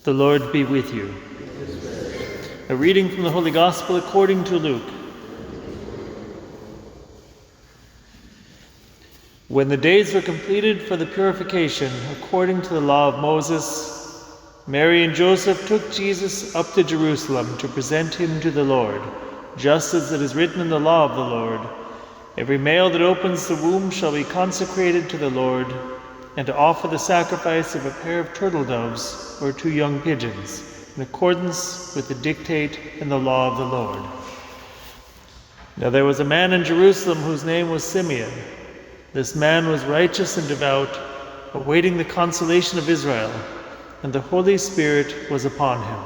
The Lord be with you. A reading from the Holy Gospel according to Luke. When the days were completed for the purification according to the law of Moses, Mary and Joseph took Jesus up to Jerusalem to present him to the Lord, just as it is written in the law of the Lord. Every male that opens the womb shall be consecrated to the Lord, and to offer the sacrifice of a pair of turtle doves or 2 young pigeons, in accordance with the dictate and the law of the Lord. Now there was a man in Jerusalem whose name was Simeon. This man was righteous and devout, awaiting the consolation of Israel, and the Holy Spirit was upon him.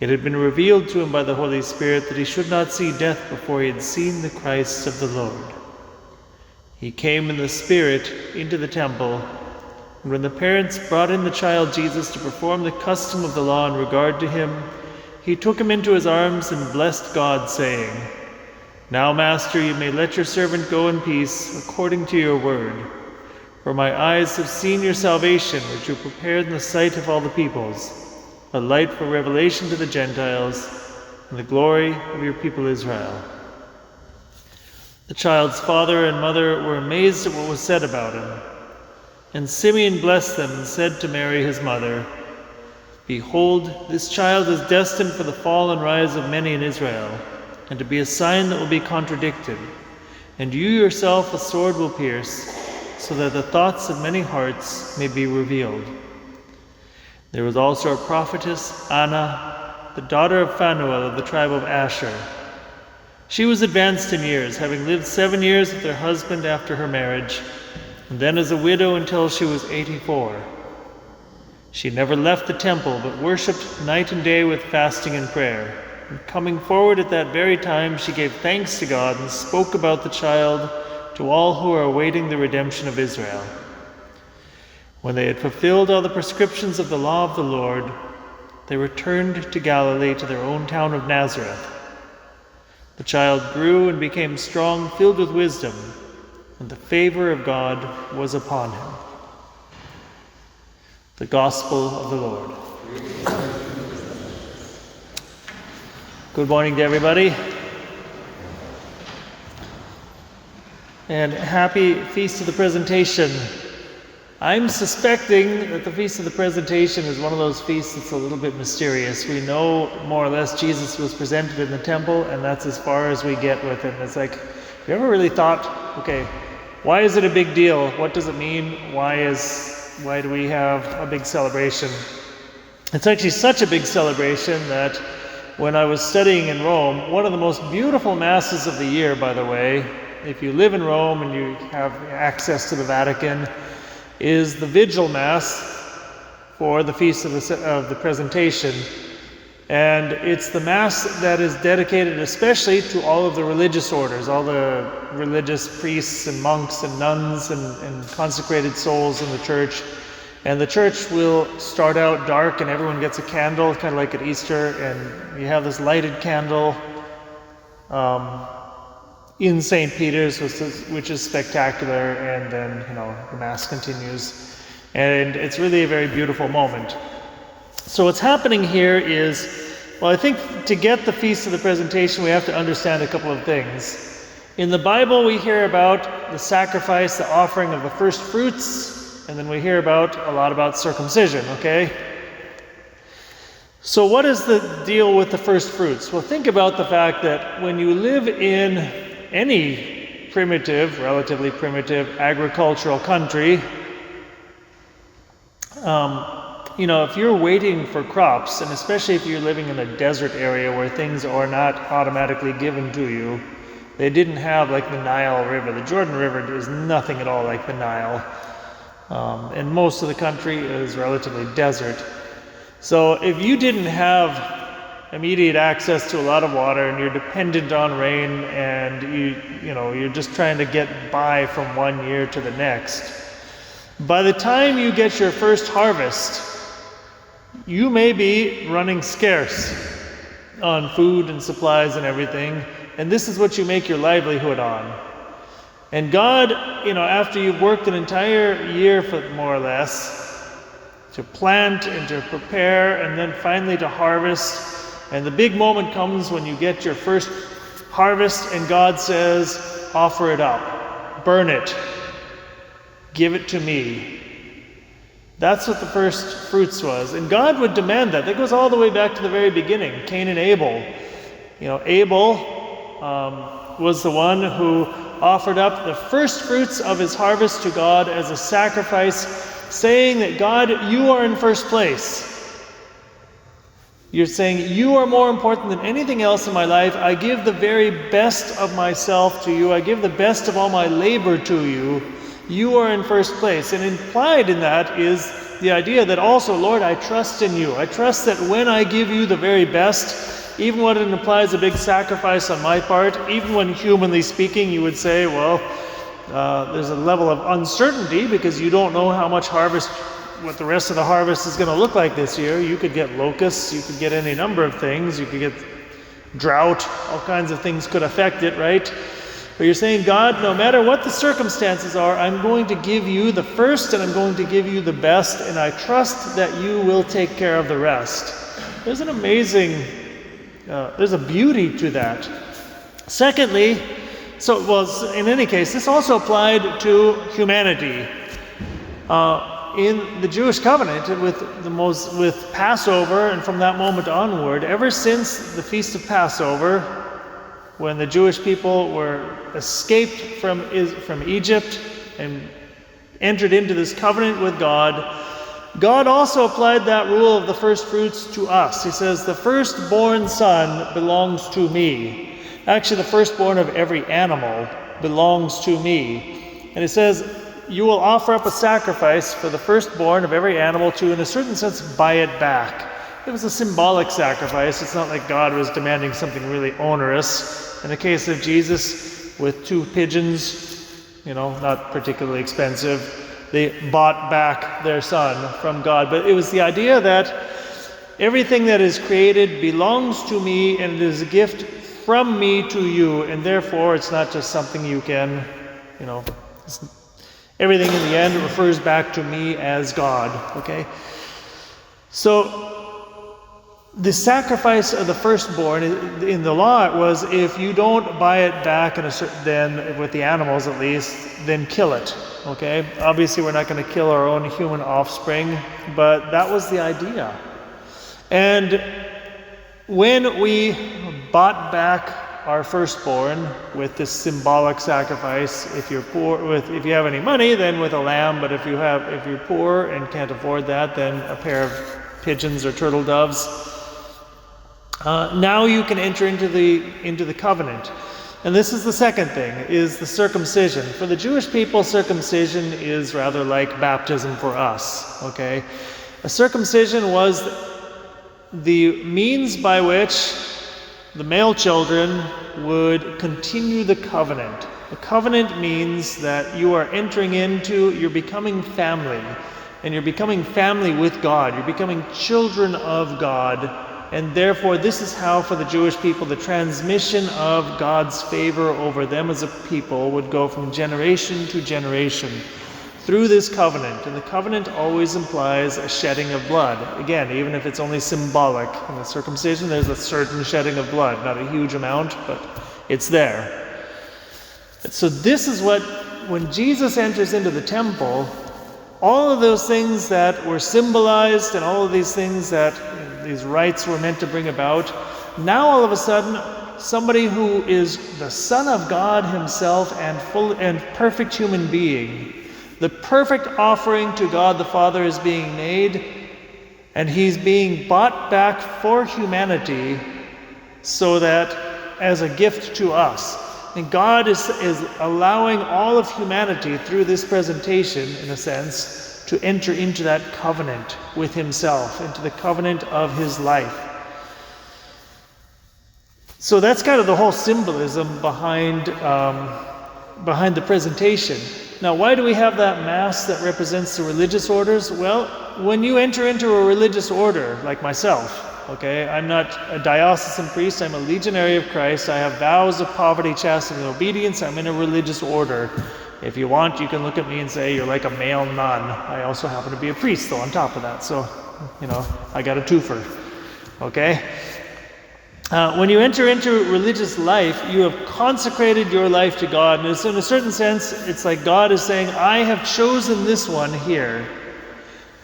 It had been revealed to him by the Holy Spirit that he should not see death before he had seen the Christ of the Lord. He came in the Spirit into the temple, and when the parents brought in the child Jesus to perform the custom of the law in regard to him, he took him into his arms and blessed God, saying, "Now, Master, you may let your servant go in peace, according to your word. For my eyes have seen your salvation, which you prepared in the sight of all the peoples, a light for revelation to the Gentiles, and the glory of your people Israel." The child's father and mother were amazed at what was said about him. And Simeon blessed them and said to Mary his mother, "Behold, this child is destined for the fall and rise of many in Israel, and to be a sign that will be contradicted. And you yourself a sword will pierce, so that the thoughts of many hearts may be revealed." There was also a prophetess, Anna, the daughter of Phanuel of the tribe of Asher. She was advanced in years, having lived 7 years with her husband after her marriage, and then as a widow until she was 84. She never left the temple, but worshipped night and day with fasting and prayer. And coming forward at that very time, she gave thanks to God and spoke about the child to all who are awaiting the redemption of Israel. When they had fulfilled all the prescriptions of the law of the Lord, they returned to Galilee, to their own town of Nazareth. The child grew and became strong, filled with wisdom, and the favor of God was upon him. The Gospel of the Lord. Good morning to everybody. And happy Feast of the Presentation. I'm suspecting that the Feast of the Presentation is one of those feasts that's a little bit mysterious. We know more or less Jesus was presented in the temple, and that's as far as we get with it. It's like, have you ever really thought, okay, why is it a big deal? What does it mean? Why do we have a big celebration? It's actually such a big celebration that when I was studying in Rome, one of the most beautiful masses of the year, by the way, if you live in Rome and you have access to the Vatican, is the Vigil Mass for the Feast of the Presentation. And it's the Mass that is dedicated especially to all of the religious orders, all the religious priests and monks and nuns and consecrated souls in the church. And the church will start out dark and everyone gets a candle, kind of like at Easter, and you have this lighted candle in St. Peter's, which is spectacular, and then, the Mass continues. And it's really a very beautiful moment. So what's happening here is, well, I think to get the Feast of the Presentation, we have to understand a couple of things. In the Bible, we hear about the sacrifice, the offering of the first fruits, and then we hear a lot about circumcision, okay? So what is the deal with the first fruits? Well, think about the fact that when you live in any relatively primitive agricultural country, if you're waiting for crops, and especially if you're living in a desert area where things are not automatically given to you, they didn't have like the Nile River. The Jordan River is nothing at all like the Nile. And most of the country is relatively desert. So if you didn't have immediate access to a lot of water and you're dependent on rain and you're just trying to get by from one year to the next, by the time you get your first harvest, you may be running scarce on food and supplies and everything, and this is what you make your livelihood on. And God, after you've worked an entire year, more or less, plant and to prepare and then finally to harvest. And the big moment comes when you get your first harvest and God says, offer it up, burn it, give it to me. That's what the first fruits was. And God would demand that. That goes all the way back to the very beginning, Cain and Abel. Abel was the one who offered up the first fruits of his harvest to God as a sacrifice, saying that God, you are in first place. You're saying, you are more important than anything else in my life. I give the very best of myself to you. I give the best of all my labor to you. You are in first place. And implied in that is the idea that also, Lord, I trust in you. I trust that when I give you the very best, even when it implies a big sacrifice on my part, even when humanly speaking you would say, well, there's a level of uncertainty because you don't know how much harvest, what the rest of the harvest is going to look like this year. You could get locusts, you could get any number of things, you could get drought, all kinds of things could affect it, right? But you're saying, God, no matter what the circumstances are, I'm going to give you the first and I'm going to give you the best, and I trust that you will take care of the rest. There's an amazing, there's a beauty to that. Secondly, in any case, this also applied to humanity. In the Jewish covenant, with Passover, and from that moment onward, ever since the Feast of Passover, when the Jewish people were escaped from Egypt and entered into this covenant with God, God also applied that rule of the first fruits to us. He says, the firstborn son belongs to me. Actually, the firstborn of every animal belongs to me. And it says, you will offer up a sacrifice for the firstborn of every animal to, in a certain sense, buy it back. It was a symbolic sacrifice. It's not like God was demanding something really onerous. In the case of Jesus, with 2 pigeons, not particularly expensive, they bought back their son from God. But it was the idea that everything that is created belongs to me and it is a gift from me to you, and therefore it's not just something you can, everything in the end refers back to me as God, okay? So, the sacrifice of the firstborn in the law, it was if you don't buy it back then with the animals at least, then kill it. Okay? Obviously we're not going to kill our own human offspring, but that was the idea. And when we bought back our firstborn with this symbolic sacrifice, if you're poor, if you have any money, then with a lamb, but if you're poor and can't afford that, then a pair of pigeons or turtle doves. Now you can enter into the covenant. And this is the second thing, is the circumcision. For the Jewish people, circumcision is rather like baptism for us, okay? A circumcision was the means by which the male children would continue the covenant. The covenant means that you're becoming family, and you're becoming family with God. You're becoming children of God. And therefore, this is how, for the Jewish people, the transmission of God's favor over them as a people would go from generation to generation through this covenant. And the covenant always implies a shedding of blood. Again, even if it's only symbolic. In the circumcision, there's a certain shedding of blood. Not a huge amount, but it's there. So this is what, when Jesus enters into the temple, all of those things that were symbolized and all of these things that these rites were meant to bring about, now all of a sudden somebody who is the Son of God himself and perfect human being, the perfect offering to God the Father is being made, and he's being bought back for humanity so that as a gift to us. And God is allowing all of humanity through this presentation, in a sense, to enter into that covenant with himself, into the covenant of his life. So that's kind of the whole symbolism behind the presentation. Now, why do we have that mass that represents the religious orders? Well, when you enter into a religious order, like myself, okay, I'm not a diocesan priest, I'm a Legionary of Christ, I have vows of poverty, chastity, and obedience, I'm in a religious order. If you want, you can look at me and say, you're like a male nun. I also happen to be a priest, though, on top of that. So, I got a twofer. Okay? When you enter into religious life, you have consecrated your life to God. And so in a certain sense, it's like God is saying, I have chosen this one here.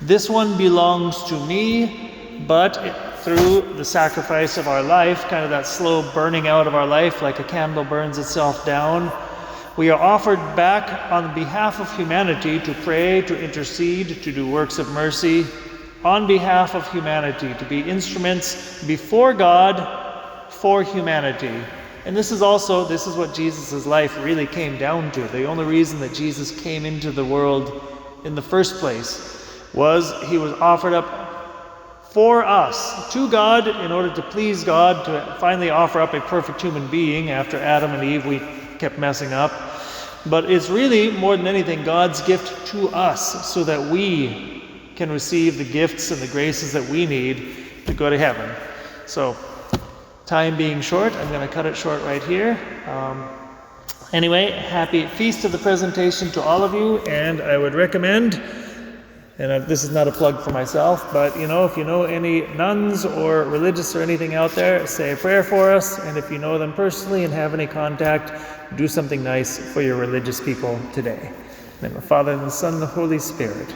This one belongs to me, but through the sacrifice of our life, kind of that slow burning out of our life, like a candle burns itself down, we are offered back on behalf of humanity to pray, to intercede, to do works of mercy, on behalf of humanity, to be instruments before God for humanity. And this is what Jesus' life really came down to. The only reason that Jesus came into the world in the first place was he was offered up for us, to God, in order to please God, to finally offer up a perfect human being. After Adam and Eve, we kept messing up. But it's really, more than anything, God's gift to us so that we can receive the gifts and the graces that we need to go to heaven. So, time being short, I'm going to cut it short right here. Anyway, happy Feast of the Presentation to all of you, and I would recommend, and this is not a plug for myself, but if you know any nuns or religious or anything out there, say a prayer for us, and if you know them personally and have any contact, do something nice for your religious people today. In the name of the Father, and the Son, and the Holy Spirit.